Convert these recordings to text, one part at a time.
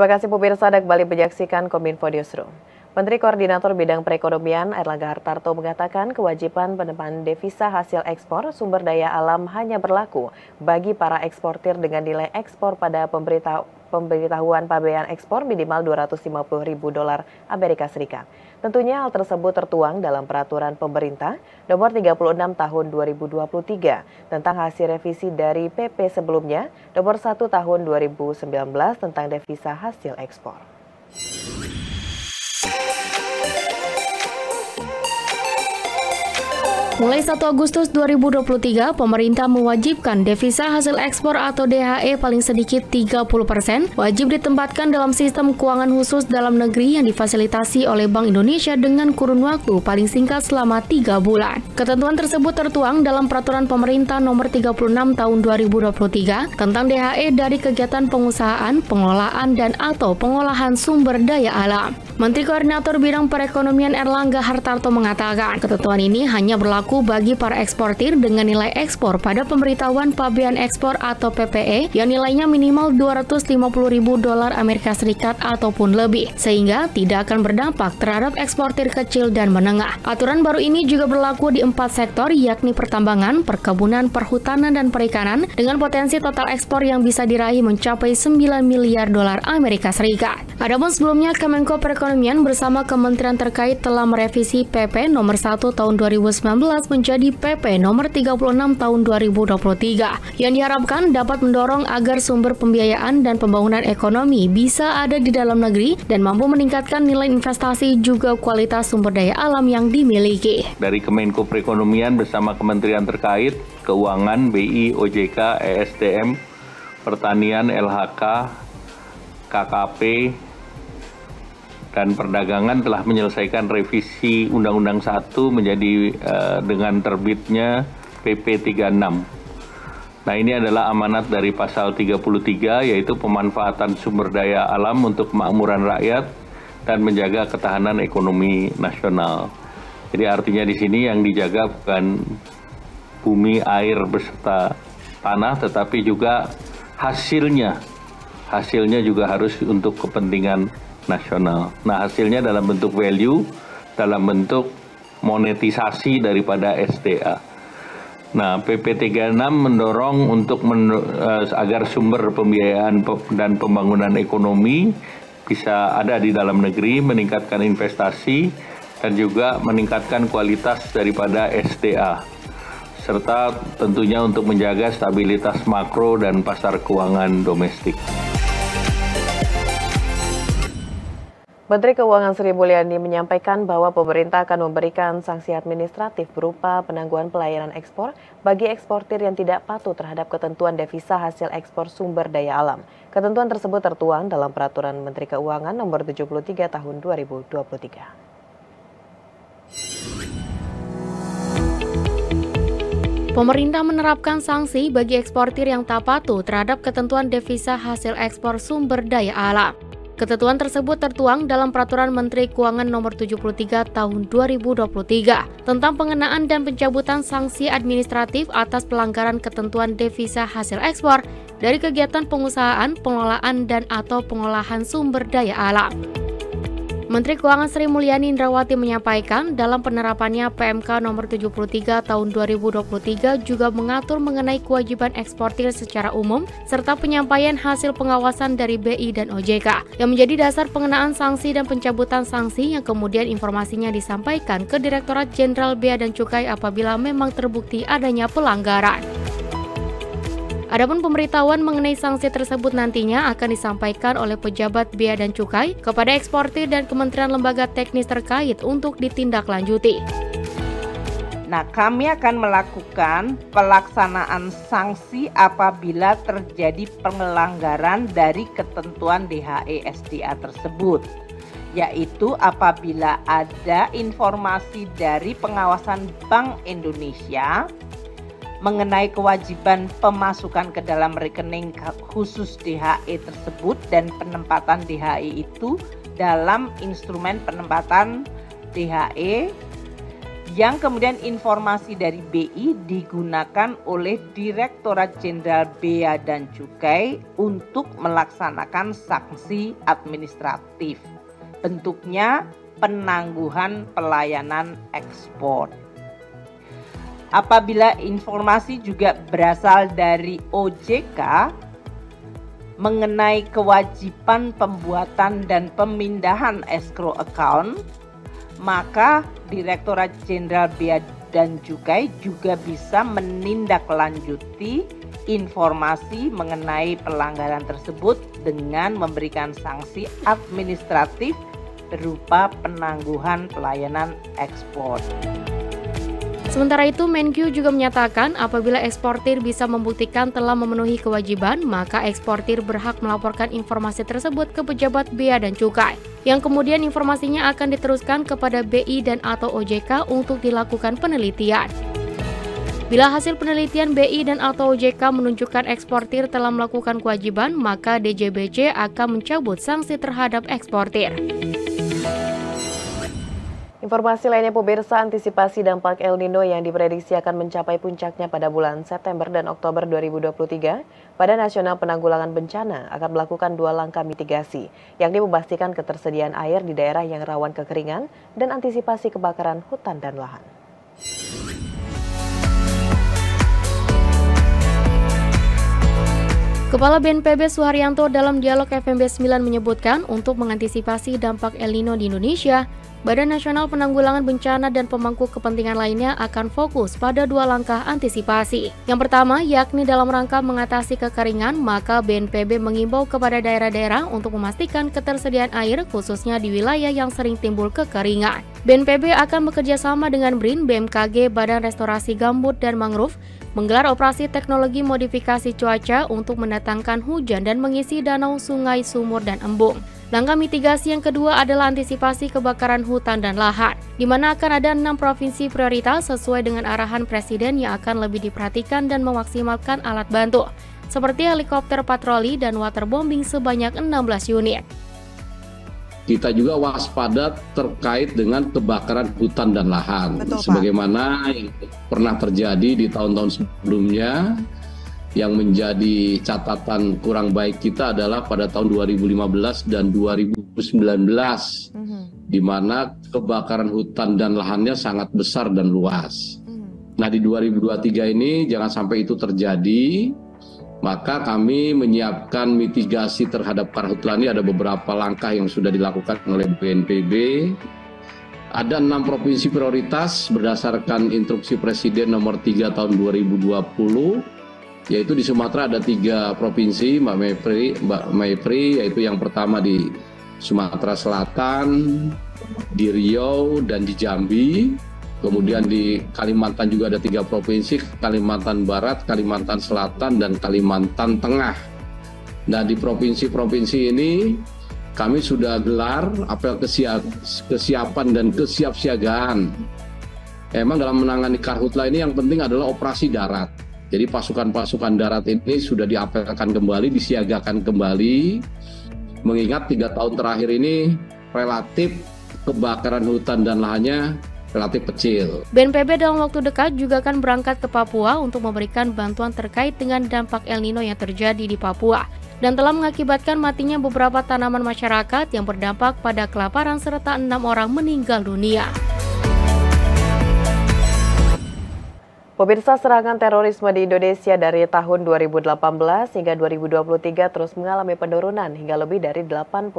Terima kasih pemirsa, Anda kembali menyaksikan Kominfo Newsroom. Menteri Koordinator Bidang Perekonomian Airlangga Hartarto mengatakan kewajiban penempaan devisa hasil ekspor sumber daya alam hanya berlaku bagi para eksportir dengan nilai ekspor pada pemberitahuan pabean ekspor minimal $250.000 Amerika Serikat. Tentunya hal tersebut tertuang dalam Peraturan Pemerintah Nomor 36 Tahun 2023 tentang hasil revisi dari PP sebelumnya Nomor 1 Tahun 2019 tentang devisa hasil ekspor. Mulai 1 Agustus 2023, pemerintah mewajibkan devisa hasil ekspor atau DHE paling sedikit 30% wajib ditempatkan dalam sistem keuangan khusus dalam negeri yang difasilitasi oleh Bank Indonesia dengan kurun waktu paling singkat selama 3 bulan. Ketentuan tersebut tertuang dalam Peraturan Pemerintah Nomor 36 Tahun 2023 tentang DHE dari kegiatan pengusahaan, pengelolaan, dan atau pengolahan sumber daya alam. Menteri Koordinator Bidang Perekonomian Airlangga Hartarto mengatakan, ketentuan ini hanya berlaku bagi para eksportir dengan nilai ekspor pada pemberitahuan pabean ekspor atau PPE yang nilainya minimal $250.000 Amerika Serikat ataupun lebih, sehingga tidak akan berdampak terhadap eksportir kecil dan menengah. Aturan baru ini juga berlaku di 4 sektor, yakni pertambangan, perkebunan, perhutanan, dan perikanan, dengan potensi total ekspor yang bisa diraih mencapai $9 miliar Amerika Serikat. Adapun sebelumnya, Kemenko Perekonomian bersama kementerian terkait telah merevisi PP Nomor 1 Tahun 2019 menjadi PP Nomor 36 Tahun 2023 yang diharapkan dapat mendorong agar sumber pembiayaan dan pembangunan ekonomi bisa ada di dalam negeri dan mampu meningkatkan nilai investasi juga kualitas sumber daya alam yang dimiliki. Dari Kemenko Perekonomian bersama kementerian terkait, Keuangan, BI, OJK, ESDM, Pertanian, LHK, KKP, dan Perdagangan telah menyelesaikan revisi Undang-Undang 1 menjadi dengan terbitnya PP 36. Nah, ini adalah amanat dari pasal 33, yaitu pemanfaatan sumber daya alam untuk kemakmuran rakyat dan menjaga ketahanan ekonomi nasional. Jadi artinya di sini yang dijaga bukan bumi, air beserta tanah, tetapi juga hasilnya juga harus untuk kepentingan nasional. Nah, hasilnya dalam bentuk value, dalam bentuk monetisasi daripada SDA. Nah, PP 36 mendorong untuk agar sumber pembiayaan dan pembangunan ekonomi bisa ada di dalam negeri, meningkatkan investasi, dan juga meningkatkan kualitas daripada SDA, serta tentunya untuk menjaga stabilitas makro dan pasar keuangan domestik. Menteri Keuangan Sri Mulyani menyampaikan bahwa pemerintah akan memberikan sanksi administratif berupa penangguhan pelayanan ekspor bagi eksportir yang tidak patuh terhadap ketentuan devisa hasil ekspor sumber daya alam. Ketentuan tersebut tertuang dalam Peraturan Menteri Keuangan Nomor 73 Tahun 2023. Pemerintah menerapkan sanksi bagi eksportir yang tak patuh terhadap ketentuan devisa hasil ekspor sumber daya alam. Ketentuan tersebut tertuang dalam Peraturan Menteri Keuangan Nomor 73 Tahun 2023 tentang pengenaan dan pencabutan sanksi administratif atas pelanggaran ketentuan devisa hasil ekspor dari kegiatan pengusahaan, pengelolaan, dan atau pengolahan sumber daya alam. Menteri Keuangan Sri Mulyani Indrawati menyampaikan dalam penerapannya PMK Nomor 73 Tahun 2023 juga mengatur mengenai kewajiban eksportir secara umum serta penyampaian hasil pengawasan dari BI dan OJK yang menjadi dasar pengenaan sanksi dan pencabutan sanksi yang kemudian informasinya disampaikan ke Direktorat Jenderal Bea dan Cukai apabila memang terbukti adanya pelanggaran. Adapun pemberitahuan mengenai sanksi tersebut nantinya akan disampaikan oleh pejabat Bea dan Cukai kepada eksportir dan kementerian lembaga teknis terkait untuk ditindaklanjuti. Nah, kami akan melakukan pelaksanaan sanksi apabila terjadi pelanggaran dari ketentuan DHE SDA tersebut, yaitu apabila ada informasi dari pengawasan Bank Indonesia mengenai kewajiban pemasukan ke dalam rekening khusus DHE tersebut dan penempatan DHE itu dalam instrumen penempatan DHE yang kemudian informasi dari BI digunakan oleh Direktorat Jenderal Bea dan Cukai untuk melaksanakan sanksi administratif. Bentuknya penangguhan pelayanan ekspor. Apabila informasi juga berasal dari OJK mengenai kewajiban pembuatan dan pemindahan escrow account, maka Direktorat Jenderal Bea dan Cukai juga bisa menindaklanjuti informasi mengenai pelanggaran tersebut dengan memberikan sanksi administratif berupa penangguhan pelayanan ekspor. Sementara itu, Menkyu juga menyatakan apabila eksportir bisa membuktikan telah memenuhi kewajiban, maka eksportir berhak melaporkan informasi tersebut ke pejabat Bea dan Cukai, yang kemudian informasinya akan diteruskan kepada BI dan atau OJK untuk dilakukan penelitian. Bila hasil penelitian BI dan atau OJK menunjukkan eksportir telah melakukan kewajiban, maka DJBC akan mencabut sanksi terhadap eksportir. Informasi lainnya, pemirsa, antisipasi dampak El Nino yang diprediksi akan mencapai puncaknya pada bulan September dan Oktober 2023, Badan Nasional Penanggulangan Bencana akan melakukan 2 langkah mitigasi, yakni memastikan ketersediaan air di daerah yang rawan kekeringan dan antisipasi kebakaran hutan dan lahan. Kepala BNPB Suharyanto dalam dialog FMB 9 menyebutkan untuk mengantisipasi dampak El Nino di Indonesia, Badan Nasional Penanggulangan Bencana dan pemangku kepentingan lainnya akan fokus pada 2 langkah antisipasi. Yang pertama, yakni dalam rangka mengatasi kekeringan, maka BNPB mengimbau kepada daerah-daerah untuk memastikan ketersediaan air khususnya di wilayah yang sering timbul kekeringan. BNPB akan bekerja sama dengan BRIN, BMKG, Badan Restorasi Gambut dan Mangrove, menggelar operasi teknologi modifikasi cuaca untuk mendatangkan hujan dan mengisi danau, sungai, sumur, dan embung. Langkah mitigasi yang kedua adalah antisipasi kebakaran hutan dan lahan, di mana akan ada 6 provinsi prioritas sesuai dengan arahan Presiden yang akan lebih diperhatikan dan memaksimalkan alat bantu, seperti helikopter patroli dan waterbombing sebanyak 16 unit. Kita juga waspada terkait dengan kebakaran hutan dan lahan. Betul, sebagaimana yang pernah terjadi di tahun-tahun sebelumnya. Yang menjadi catatan kurang baik kita adalah pada tahun 2015 dan 2019, di mana kebakaran hutan dan lahannya sangat besar dan luas. Nah, di 2023 ini jangan sampai itu terjadi, maka kami menyiapkan mitigasi terhadap karhutla ini. Ada beberapa langkah yang sudah dilakukan oleh BNPB. Ada 6 provinsi prioritas berdasarkan instruksi Presiden nomor 3 tahun 2020. Yaitu di Sumatera ada 3 provinsi, Mbak Mepri, yaitu yang pertama di Sumatera Selatan, di Riau, dan di Jambi. Kemudian di Kalimantan juga ada 3 provinsi, Kalimantan Barat, Kalimantan Selatan, dan Kalimantan Tengah. Nah, di provinsi-provinsi ini kami sudah gelar apel kesiapan dan kesiapsiagaan. Emang dalam menangani karhutla ini yang penting adalah operasi darat. Jadi pasukan-pasukan darat ini sudah diapelkan kembali, disiagakan kembali, mengingat 3 tahun terakhir ini relatif kebakaran hutan dan lahannya relatif kecil. BNPB dalam waktu dekat juga akan berangkat ke Papua untuk memberikan bantuan terkait dengan dampak El Nino yang terjadi di Papua dan telah mengakibatkan matinya beberapa tanaman masyarakat yang berdampak pada kelaparan serta 6 orang meninggal dunia. Pemirsa, serangan terorisme di Indonesia dari tahun 2018 hingga 2023 terus mengalami penurunan hingga lebih dari 89%.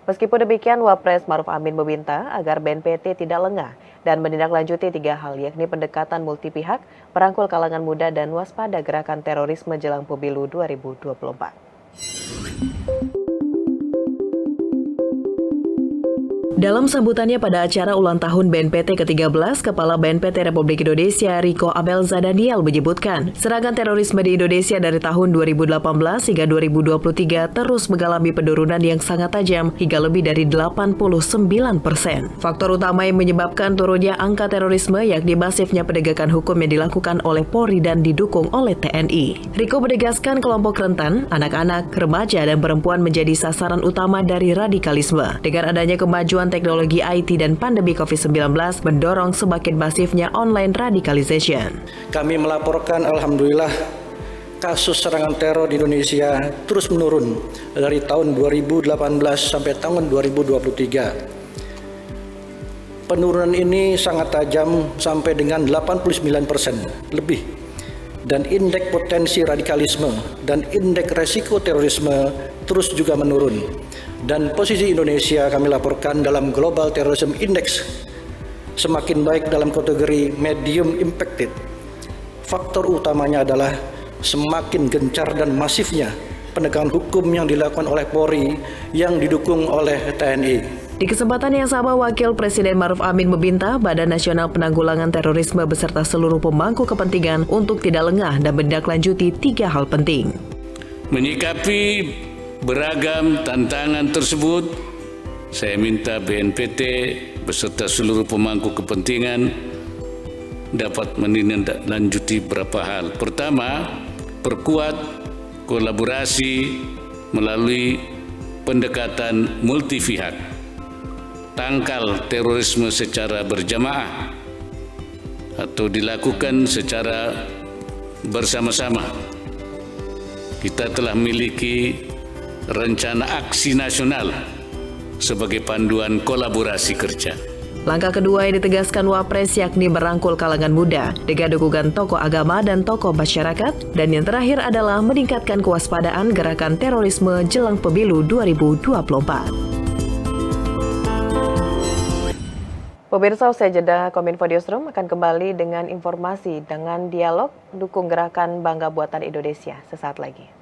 Meskipun demikian, Wapres Maruf Amin meminta agar BNPT tidak lengah dan menindaklanjuti 3 hal, yakni pendekatan multipihak, merangkul kalangan muda, dan waspada gerakan terorisme jelang pemilu 2024. Dalam sambutannya pada acara ulang tahun BNPT ke-13, Kepala BNPT Republik Indonesia Riko Abelza Daniel menyebutkan, serangan terorisme di Indonesia dari tahun 2018 hingga 2023 terus mengalami penurunan yang sangat tajam hingga lebih dari 89%. Faktor utama yang menyebabkan turunnya angka terorisme yakni masifnya penegakan hukum yang dilakukan oleh Polri dan didukung oleh TNI. Riko menegaskan kelompok rentan, anak-anak, remaja, dan perempuan menjadi sasaran utama dari radikalisme. Dengan adanya kemajuan kemajuan teknologi IT dan pandemi COVID-19 mendorong semakin masifnya online radicalization. Kami melaporkan alhamdulillah kasus serangan teror di Indonesia terus menurun dari tahun 2018 sampai tahun 2023. Penurunan ini sangat tajam sampai dengan 89% lebih, dan indeks potensi radikalisme dan indeks resiko terorisme terus juga menurun. Dan posisi Indonesia kami laporkan dalam Global Terrorism Index semakin baik dalam kategori medium impacted. Faktor utamanya adalah semakin gencar dan masifnya penegakan hukum yang dilakukan oleh Polri yang didukung oleh TNI. Di kesempatan yang sama, Wakil Presiden Ma'ruf Amin meminta Badan Nasional Penanggulangan Terorisme beserta seluruh pemangku kepentingan untuk tidak lengah dan menindaklanjuti 3 hal penting. Menyikapi beragam tantangan tersebut, saya minta BNPT beserta seluruh pemangku kepentingan dapat menindaklanjuti beberapa hal. Pertama, perkuat kolaborasi melalui pendekatan multi-pihak. Tangkal terorisme secara berjamaah atau dilakukan secara bersama-sama. Kita telah memiliki rencana aksi nasional sebagai panduan kolaborasi kerja. Langkah kedua yang ditegaskan Wapres yakni merangkul kalangan muda dengan dukungan tokoh agama dan tokoh masyarakat. Dan yang terakhir adalah meningkatkan kewaspadaan gerakan terorisme jelang pemilu 2024. Pemirsa, usai jeda Kominfo Newsroom akan kembali dengan informasi dengan dialog dukung gerakan Bangga Buatan Indonesia sesaat lagi.